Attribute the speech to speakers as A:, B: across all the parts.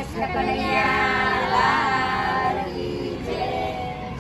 A: કૃષ્ણ કનૈયા લાલ કી જય.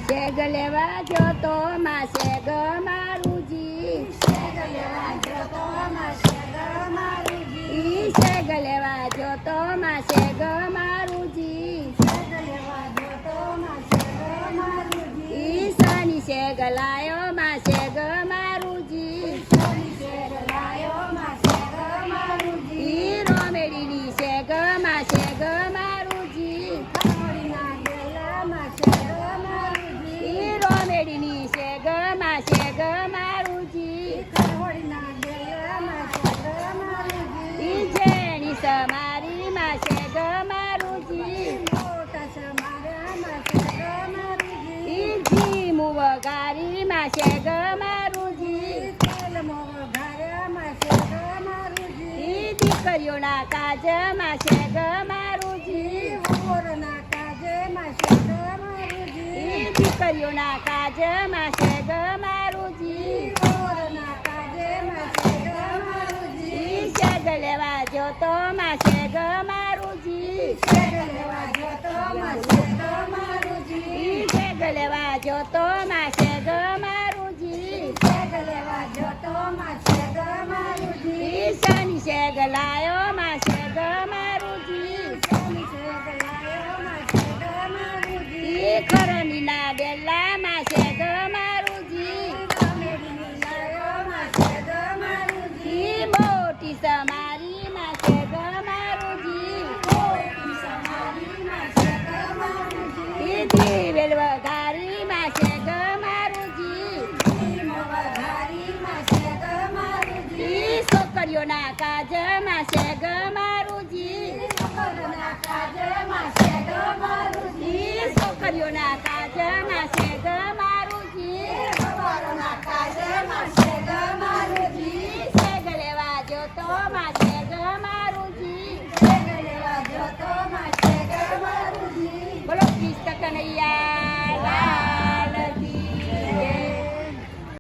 A: શેગ લેવા જો તો માં શેગ મારુજી, શેગ લેવા જો તો માં શેગ મારુજી, શેગ લેવા જો તો માં શેગ મારુજી, શેગ લેવા જો તો માં શેગ મારુજી, સાની શેગ લાયો માં શેગ મારુજી, સાની શેગ લાયો માં શેગ મારુજી, રોમેડીની શેગ માં શેગ મારુજી, ખમોડીના ગેલા માં શેગ મારુજી, રોમેડીની શેગ માં શેગ મારુજી, ખમોડીના ગેલા માં શેગ મારુજી, જેણી સમારી માં શેગ મારુજી, મોટા સમારા માં શેગ મારુજી, જીમુ વગારી માં શેગ મારુજી, તેલમો વઘાર્યા માં શેગ મારુજી, દીકરીઓના કાજ માં શેગ મારુજી, વોરના કાજ માં શેગ મારુજી, દીકરીઓના કાજ માં શેગ મારુજી, વોરના કાજ માં શેગ મારુજી, શેગ લેવા જો તો માં શેગ મારુજી, શેગ લેવા જો તો માં શેગ મારુજી, શેગ લેવા જો તો માં શેગ મારુજી, શેગ લેવા જો તો માં શેગ મારુજી, શની શેગ લાયો માં શેગ મારુજી, શની શેગ લાયો માં શેગ મારુજી, ખરણીના બેલા માં શેગ મારુજી, રામેડીની લાયો માં શેગ મારુજી, મોટી સમારી માં શેગ મારુજી, મોટી સમારી માં શેગ મારુજી, દિવેલ વઘારી માં શેગ મારુજી, જીમો વઘારી માં શેગ મારુજી, છોકરીઓના કાજ માં શેગ મારુજી, છોકરીઓના કાજ માં શેગ મારુજી, છોકરીઓના કાજ માં શેગ મારુજી, છોકરીઓના કાજ માં શેગ મારુજી, શેગ લેવા જો તો માં